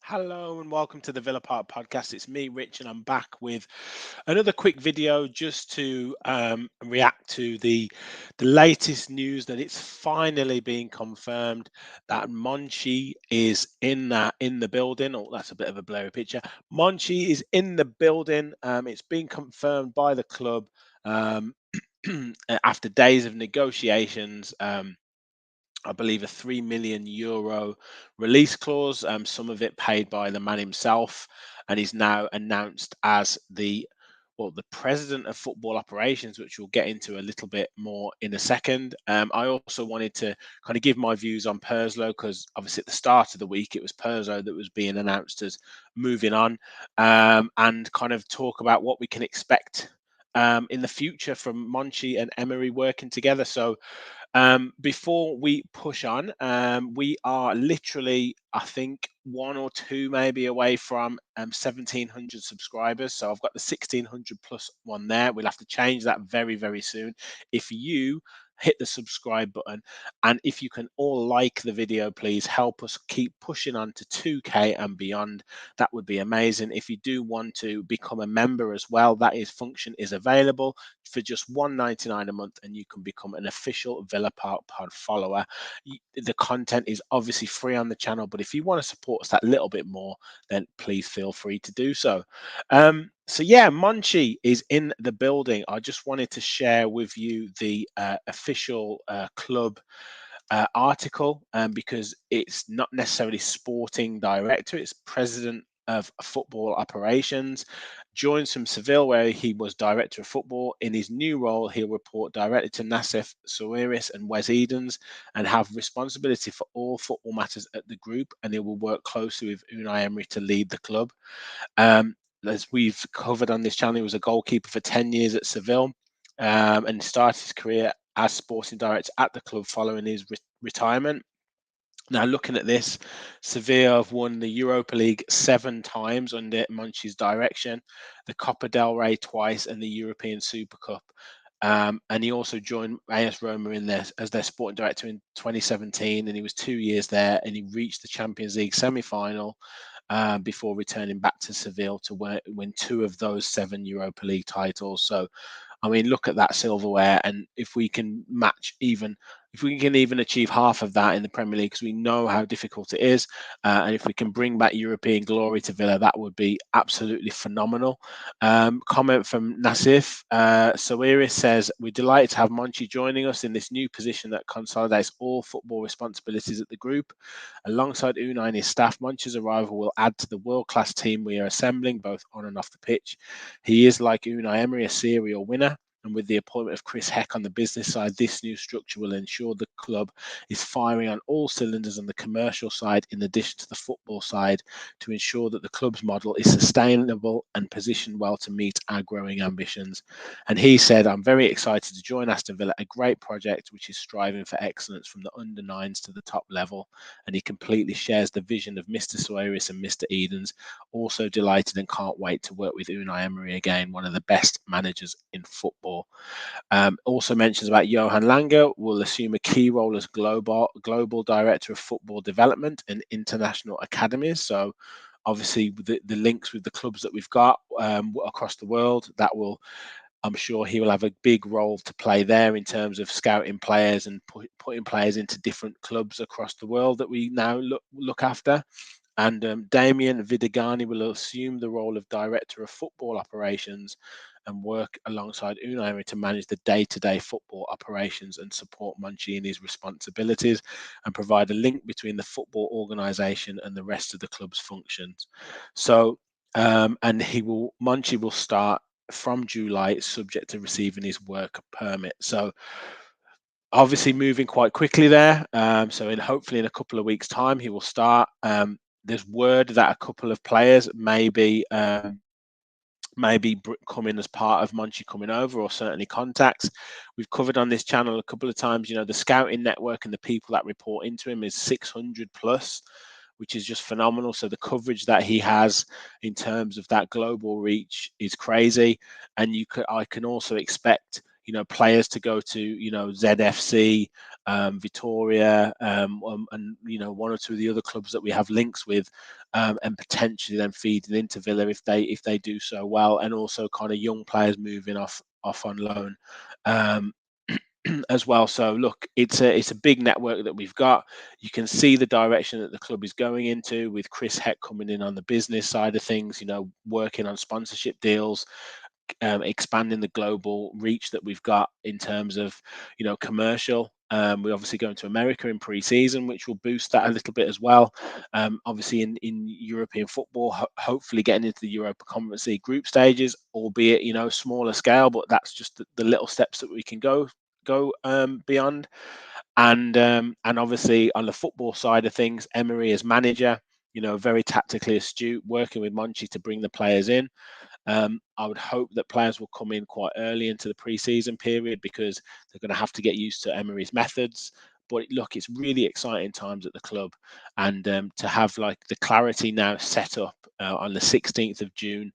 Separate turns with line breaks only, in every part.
Hello and welcome to the Villa Park podcast. It's me, Rich, and I'm back with another quick video just to react to the latest news that it's finally being confirmed that Monchi is in the building. Oh, that's a bit of a blurry picture. Monchi is in the building. It's been confirmed by the club um, after days of negotiations. I believe a €3 million release clause, some of it paid by the man himself, and he's now announced as the president of football operations, which we'll get into a little bit more in a second. I also wanted to kind of give my views on Perslow because obviously at the start of the week it was Perslow that was being announced as moving on, and kind of talk about what we can expect in the future from Monchi and Emery working together. So before we push on, we are literally, I think, one or two maybe away from 1,700 subscribers. So I've got the 1,600 plus one there. We'll have to change that very, very soon. If you hit the subscribe button, and if you can all like the video, please help us keep pushing on to 2K and beyond. That would be amazing. If you do want to become a member as well, function is available for just $1.99 a month, and you can become an official Villa Park Pod follower. The content is obviously free on the channel, but if you want to support us that little bit more, then please feel free to do so. So yeah, Monchi is in the building. I just wanted to share with you the official club article because it's not necessarily sporting director, it's president of football operations. Joins from Seville, where he was director of football. In his new role, he'll report directly to Nassef Sawiris and Wes Edens and have responsibility for all football matters at the group. And he will work closely with Unai Emery to lead the club. As we've covered on this channel, he was a goalkeeper for 10 years at Seville and started his career as sporting director at the club following his retirement. Now, looking at this, Sevilla have won the Europa League 7 times under Monchi's direction, the Copa del Rey twice, and the European Super Cup. And he also joined AS Roma in there as their sporting director in 2017, and he was 2 years there, and he reached the Champions League semi-final before returning back to Seville to win 2 of those 7 Europa League titles. So, I mean, look at that silverware, and if we can even achieve half of that in the Premier League, because we know how difficult it is, and if we can bring back European glory to Villa, that would be absolutely phenomenal. Comment from Nassif Sawiris says, "We're delighted to have Monchi joining us in this new position that consolidates all football responsibilities at the group. Alongside Unai and his staff, Monchi's arrival will add to the world-class team we are assembling, both on and off the pitch. He is, like Unai Emery, a serial winner. And with the appointment of Chris Heck on the business side, this new structure will ensure the club is firing on all cylinders on the commercial side, in addition to the football side, to ensure that the club's model is sustainable and positioned well to meet our growing ambitions." And he said, "I'm very excited to join Aston Villa, a great project which is striving for excellence from the under-9s to the top level." And he completely shares the vision of Mr. Suarez and Mr. Edens. Also delighted and can't wait to work with Unai Emery again, one of the best managers in football. Also mentions about Johan Langer will assume a key role as global director of football development and international academies. So obviously the links with the clubs that we've got across the world, I'm sure he will have a big role to play there in terms of scouting players and putting players into different clubs across the world that we now look after. And Damien Vidagani will assume the role of director of football operations and work alongside Unai Emery to manage the day-to-day football operations and support Monchi in his responsibilities and provide a link between the football organisation and the rest of the club's functions. So, and Monchi will start from July, subject to receiving his work permit. So, obviously moving quite quickly there. So, hopefully in a couple of weeks' time, he will start. There's word that a couple of players maybe come in as part of Monchi coming over, or certainly contacts. We've covered on this channel a couple of times, the scouting network and the people that report into him is 600 plus, which is just phenomenal. So the coverage that he has in terms of that global reach is crazy. And I can also expect, players to go to, ZFC, Vittoria, and one or two of the other clubs that we have links with, and potentially then feeding into Villa if they do so well, and also kind of young players moving off on loan. As well. So look, it's a big network that we've got. You can see the direction that the club is going into, with Chris Heck coming in on the business side of things, working on sponsorship deals, expanding the global reach that we've got in terms of commercial. We're obviously going to America in pre-season, which will boost that a little bit as well. Obviously in European football, hopefully getting into the Europa Conference League group stages, albeit smaller scale, but that's just the little steps that we can go beyond. And obviously on the football side of things, Emery as manager, very tactically astute, working with Monchi to bring the players in. I would hope that players will come in quite early into the pre-season period, because they're going to have to get used to Emery's methods. But look, it's really exciting times at the club, and to have like the clarity now set up on the 16th of June,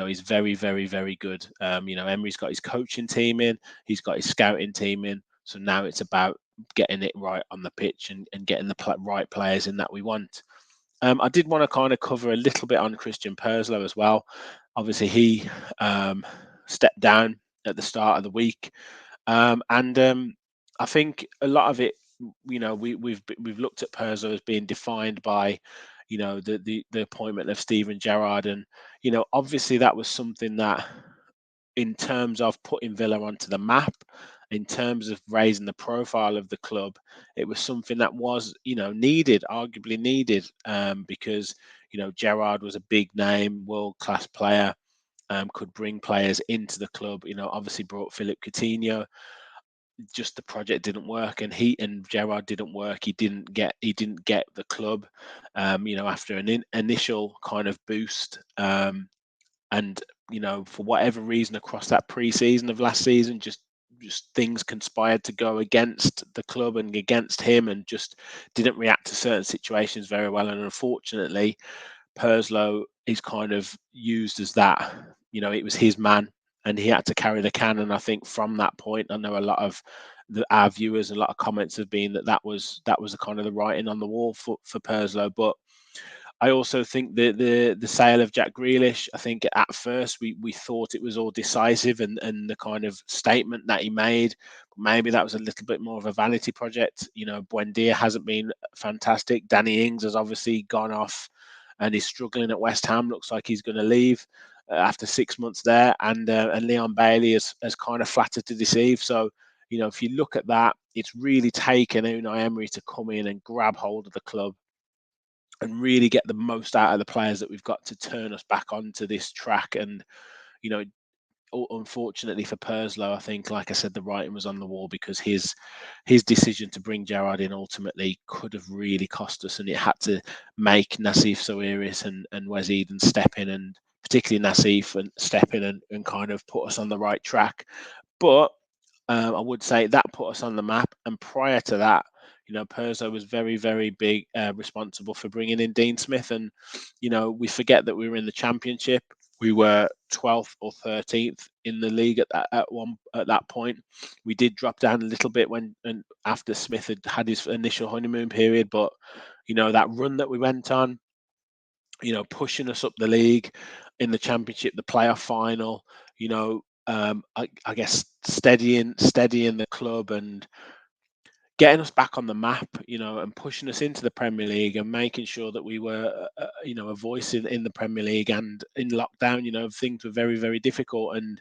is very, very, very good. Emery's got his coaching team in, he's got his scouting team in, so now it's about getting it right on the pitch, and getting the right players in that we want. I did want to kind of cover a little bit on Christian Perslow as well. Obviously, he stepped down at the start of the week, and I think a lot of it, we've looked at Perslow as being defined by, the appointment of Steven Gerrard, and obviously that was something that, in terms of putting Villa onto the map, in terms of raising the profile of the club, it was something that was, needed, arguably needed, because, Gerrard was a big name, world class player, could bring players into the club. Obviously brought Philip Coutinho. Just the project didn't work, and he and Gerrard didn't work. He didn't get the club, after an initial kind of boost. And for whatever reason, across that pre-season of last season, just things conspired to go against the club and against him, and just didn't react to certain situations very well. And unfortunately, Perslow is kind of used as that. It was his man, and he had to carry the can. And I think from that point, I know a lot of our viewers, a lot of comments have been that was the kind of the writing on the wall for Perslow. But I also think the sale of Jack Grealish, I think at first we thought it was all decisive, and the kind of statement that he made, maybe that was a little bit more of a vanity project. Buendia hasn't been fantastic. Danny Ings has obviously gone off and is struggling at West Ham. Looks like he's going to leave after 6 months there, and Leon Bailey has kind of flattered to deceive. So if you look at that, it's really taken Unai Emery to come in and grab hold of the club and really get the most out of the players that we've got to turn us back onto this track. And you know, unfortunately for Perslow, I think, like I said, the writing was on the wall, because his decision to bring Gerrard in ultimately could have really cost us, and it had to make Nassif Sawiris and Wes Eden step in, and particularly Nassif, and step in and kind of put us on the right track. But I would say that put us on the map. And prior to that, Perzo was very, very big, responsible for bringing in Dean Smith. And, we forget that we were in the Championship. We were 12th or 13th in the league at that point. We did drop down a little bit and after Smith had his initial honeymoon period. But, that run that we went on, pushing us up the league in the Championship, the playoff final, I guess steadying the club and getting us back on the map, and pushing us into the Premier League, and making sure that we were, a voice in the Premier League. And in lockdown, things were very, very difficult, and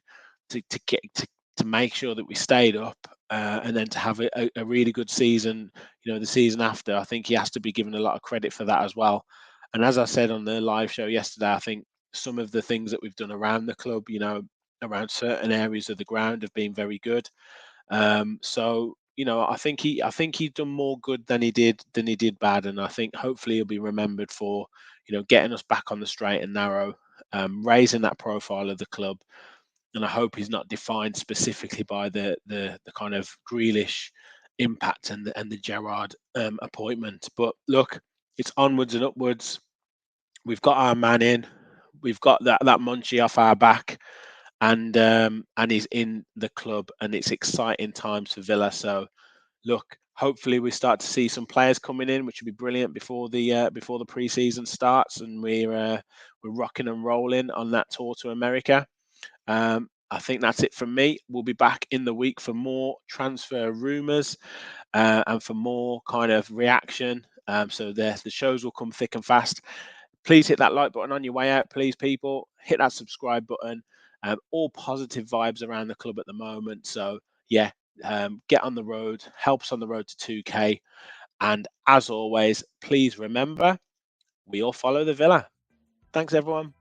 to make sure that we stayed up, and then to have a really good season, the season after. I think he has to be given a lot of credit for that as well. And as I said on the live show yesterday, I think some of the things that we've done around the club, around certain areas of the ground, have been very good. So I think he's done more good than he did bad, and I think hopefully he'll be remembered for getting us back on the straight and narrow, raising that profile of the club. And I hope he's not defined specifically by the kind of Grealish impact and the Gerrard appointment. But look, it's onwards and upwards. We've got our man in. We've got that Monchi off our back. and he's in the club, and it's exciting times for Villa. So look, hopefully we start to see some players coming in, which would be brilliant before the preseason starts, and we're rocking and rolling on that tour to America. I think that's it from me. We'll be back in the week for more transfer rumours and for more kind of reaction. So the shows will come thick and fast. Please hit that like button on your way out, please, people. Hit that subscribe button. All positive vibes around the club at the moment. So yeah, get on the road, help us on the road to 2K. And as always, please remember, we all follow the Villa. Thanks, everyone.